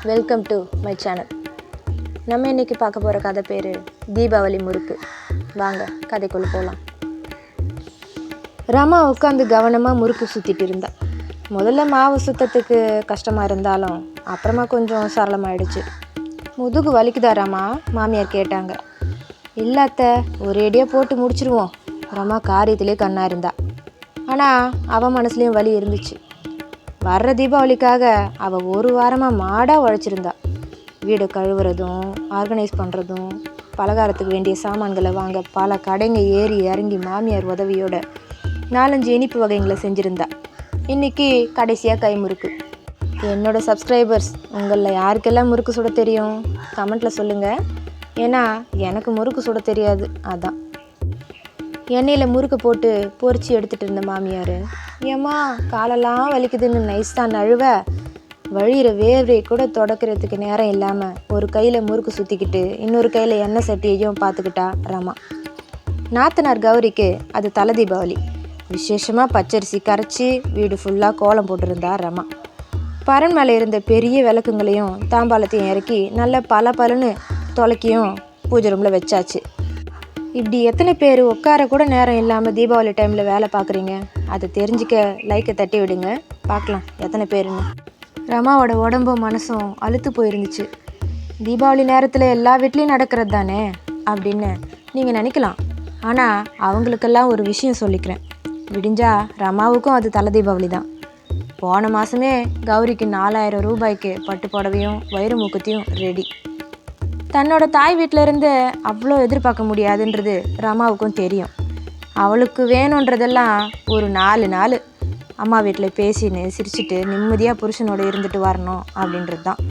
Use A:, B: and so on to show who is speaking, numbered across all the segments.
A: Welcome to my channel. நம்ம இன்றைக்கி பார்க்க போகிற கதை பேர் தீபாவளி முறுக்கு. வாங்க கதைக்குள்ளே போகலாம். ரமா உட்காந்து கவனமாக முறுக்கு சுற்றிட்டு இருந்தா. முதல்ல மாவு சுத்தத்துக்கு கஷ்டமாக இருந்தாலும் அப்புறமா கொஞ்சம் சரளமாயிடுச்சு. முதுகு வலிக்குதா ரமா? மாமியார் கேட்டாங்க. இல்லாத்த ஒரேடியாக போட்டு முடிச்சிருவோம். ரமா காரியத்திலே கண்ணா இருந்தா. ஆனால் அவன் மனசுலேயும் வலி இருந்துச்சு. வர்ற தீபாவளிக்காக அவள் ஒரு வாரமாக மாடாக உழைச்சிருந்தா. வீடை கழுவுறதும் ஆர்கனைஸ் பண்ணுறதும் பலகாரத்துக்கு வேண்டிய சாமான்களை வாங்க பல கடைங்க ஏறி இறங்கி மாமியார் உதவியோட 4-5 இனிப்பு வகைங்களை செஞ்சுருந்தா. இன்றைக்கி கடைசியாக கை முறுக்கு. என்னோடய சப்ஸ்கிரைபர்ஸ் உங்களில் யாருக்கெல்லாம் முறுக்கு சுட தெரியும் கமெண்ட்டில் சொல்லுங்கள். ஏன்னா எனக்கு முறுக்கு சுட தெரியாது. அதான் எண்ணெயில் முறுக்கு போட்டு பொரிச்சு எடுத்துகிட்டு இருந்த மாமியார், ஏம்மா காலெல்லாம் வலிக்குதுன்னு நைஸாக நழுவ வழிகிற வேர்வையை கூட தொடக்கிறதுக்கு நேரம் இல்லாமல் ஒரு கையில் முறுக்கு சுற்றிக்கிட்டு இன்னொரு கையில் எண்ணெய் சட்டியையும் பார்த்துக்கிட்டா ரமா. நாத்தனார் கௌரிக்கு அது தலை தீபாவளி. விசேஷமாக பச்சரிசி கரைச்சி வீடு ஃபுல்லாக கோலம் போட்டிருந்தா ரமா. பரண் மேலே இருந்த பெரிய விளக்குங்களையும் தாம்பாலத்தையும் இறக்கி நல்ல பலன்னு தொலைக்கியும் பூஜை ரூமில் வச்சாச்சு. இப்படி எத்தனை பேர் உட்கார கூட நேரம் இல்லாமல் தீபாவளி டைமில் வேலை பார்க்குறீங்க? அதை தெரிஞ்சிக்க லைக்கை தட்டி விடுங்க, பார்க்கலாம் எத்தனை பேருன்னு. ரமாவோட உடம்பும் மனசும் அழுத்து போயிருந்துச்சு. தீபாவளி நேரத்தில் எல்லா வீட்லேயும் நடக்கிறது தானே அப்படின்னு நீங்கள் நினைக்கலாம். ஆனால் அவங்களுக்கெல்லாம் ஒரு விஷயம் சொல்லிக்கிறேன். விடிஞ்சா ரமாவுக்கும் அது தலை தீபாவளி தான். போன மாதமே கௌரிக்கு 4000 ரூபாய்க்கு பட்டு புடவையும் வயிறு மூக்கத்தையும் ரெடி. தன்னோட தாய் வீட்டிலேருந்து அவ்வளோ எதிர்பார்க்க முடியாதுன்றது ரமாவுக்கும் தெரியும். அவளுக்கு வேணுன்றதெல்லாம் ஒரு 4 நாள் அம்மா வீட்டில் பேசின்னு சிரிச்சுட்டு நிம்மதியாக புருஷனோடு இருந்துட்டு வரணும் அப்படின்றது தான்.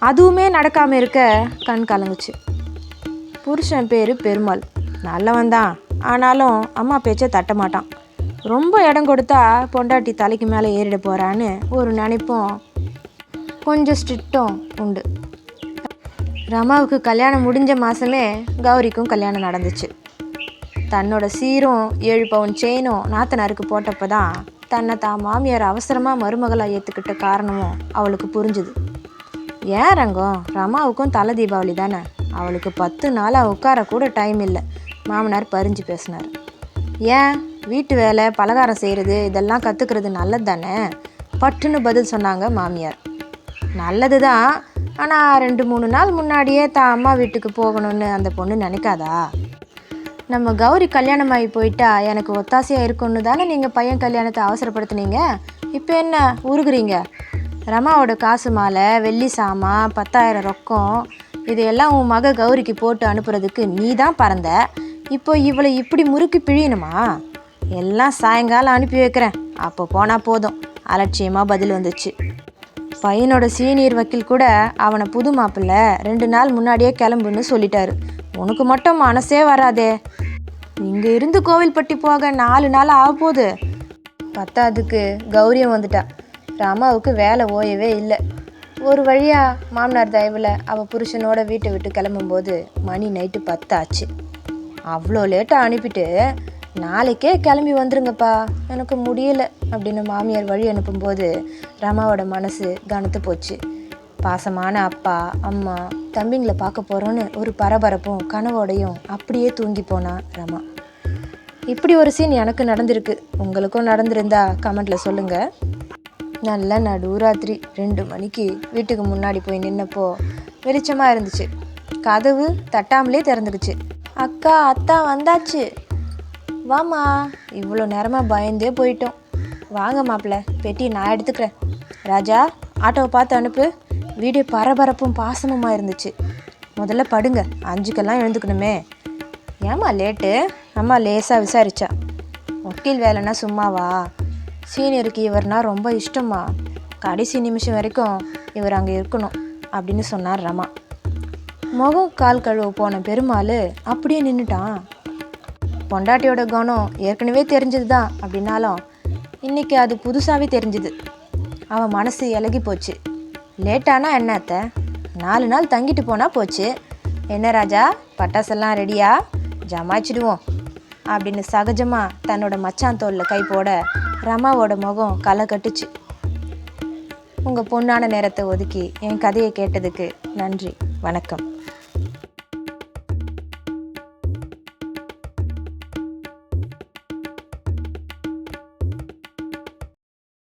A: அதுவுமே நடக்காமல் இருக்க கண் கலங்குச்சு. புருஷன் பேர் பெருமாள், நல்லவன் தான். ஆனாலும் அம்மா பேச்சை தட்ட மாட்டான். ரொம்ப இடம் கொடுத்தா பொண்டாட்டி தலைக்கு மேலே ஏறிட போகிறான்னு ஒரு நினைப்பும் கொஞ்சம் ஸ்ட்ரிக்டும் உண்டு. ரமாவுக்கு கல்யாணம் முடிஞ்ச மாதமே கௌரிக்கும் கல்யாணம் நடந்துச்சு. தன்னோட சீரும் 7 பவுன் செயினும் நாத்தனாருக்கு போட்டப்போ தான் தன்னை மாமியார் அவசரமாக மருமகளாக ஏற்றுக்கிட்ட காரணமும் அவளுக்கு புரிஞ்சுது. ஏன் ரங்கம், ரமாவுக்கும் தலை தீபாவளி தானே, அவளுக்கு 10 நாளாக உட்காரக்கூட டைம் இல்லை. மாமனார் பறிஞ்சு பேசினார். ஏன் வீட்டு வேலை பலகாரம் செய்கிறது இதெல்லாம் கற்றுக்கிறது நல்லது தானே பட்டுன்னு பதில் சொன்னாங்க மாமியார். நல்லது தான், ஆனால் 2-3 நாள் முன்னாடியே அம்மா வீட்டுக்கு போகணும்னு அந்த பொண்ணு நினைக்காதா? நம்ம கௌரி கல்யாணமாகி போயிட்டா எனக்கு ஒத்தாசையாக இருக்குன்னு தானே நீங்கள் பையன் கல்யாணத்தை அவசரப்படுத்துனீங்க. இப்போ என்ன உருகுறீங்க? ரமாவோட காசு மாலை, வெள்ளி சாமான், 10,000 ரொக்கம் இதையெல்லாம் உன் மக கௌரிக்கு போட்டு அனுப்புறதுக்கு நீ தான் பறந்த. இப்போ இவளை இப்படி முறுக்கி பிழியணுமா? எல்லாம் சாயங்காலம் அனுப்பி வைக்கிறேன், அப்போ போனால் போதும் அலட்சியமாக பதில் வந்துச்சு. பையனோட சீனியர் வக்கீல் கூட அவனை புது மாப்பிள்ளை 2 நாள் முன்னாடியே கிளம்புன்னு சொல்லிட்டாரு. உனக்கு மட்டும் மனசே வராதே. இங்கே இருந்து கோவில்பட்டி போக 4 நாள் ஆகப்போகுது. பத்தாவதுக்கு கௌரியம் வந்துட்டா. ராமாவுக்கு வேலை ஓயவே இல்லை. ஒரு வழியாக மாமனார் தயவில் அவள் புருஷனோட வீட்டை விட்டு கிளம்பும்போது மணி நைட்டு 10 ஆச்சு. அவ்வளோ லேட்டாக அனுப்பிட்டு நாளைக்கே கிளம்பி வந்துருங்கப்பா, எனக்கு முடியல அப்படின்னு மாமியார் வழி அனுப்பும்போது ரமாவோட மனசு கனத்து போச்சு. பாசமான அப்பா அம்மா தம்பிங்களை பார்க்க போகிறோன்னு ஒரு பரபரப்பும் கனவோடையும் அப்படியே தூங்கி போனா ரமா. இப்படி ஒரு சீன் எனக்கு நடந்திருக்கு. உங்களுக்கும் நடந்திருந்தா கமெண்ட்டில் சொல்லுங்கள். நல்ல நடுராத்திரி 2 மணிக்கு வீட்டுக்கு முன்னாடி போய் நின்னப்போ வெளிச்சமாக இருந்துச்சு. கதவு தட்டாமலே திறந்துக்குச்சு. அக்கா அத்தா வந்தாச்சு, வாமா. இவ்வளோ நேரமாக பயந்தே போயிட்டோம். வாங்க மாப்பிள்ளை, பெட்டி நான் எடுத்துக்கிறேன். ராஜா ஆட்டோவை பார்த்து அனுப்பு. வீடியோ பரபரப்பும் பாசமுமாக இருந்துச்சு. முதல்ல படுங்க, 5க்கெல்லாம் எழுந்துக்கணுமே. ஏம்மா லேட்டு? அம்மா லேசாக விசாரிச்சா. வக்கீல் வேலைன்னா சும்மாவா? சீனியருக்கு இவர்னா ரொம்ப இஷ்டமா. கடைசி நிமிஷம் வரைக்கும் இவர் அங்கே இருக்கணும் அப்படின்னு சொன்னார் ரமா. முகம் கால் கழுவ போன பெருமாள் அப்படியே நின்றுட்டான். பொண்டாட்டியோட கவனம் ஏற்கனவே தெரிஞ்சது தான் அப்படின்னாலும் இன்றைக்கி அது புதுசாகவே தெரிஞ்சுது. அவன் மனசு இலகி போச்சு. லேட்டானா என்னத்த, 4 நாள் தங்கிட்டு போனால் போச்சு. என்ன ராஜா, பட்டாசெல்லாம் ரெடியா? ஜமாய்ச்சிடுவோம் அப்படின்னு சகஜமாக தன்னோட மச்சான் தோளில் கை போட ரமாவோட முகம் களை கட்டுச்சு. உங்கள் பொன்னான நேரத்தை ஒதுக்கி என் கதையை கேட்டதுக்கு நன்றி. வணக்கம்.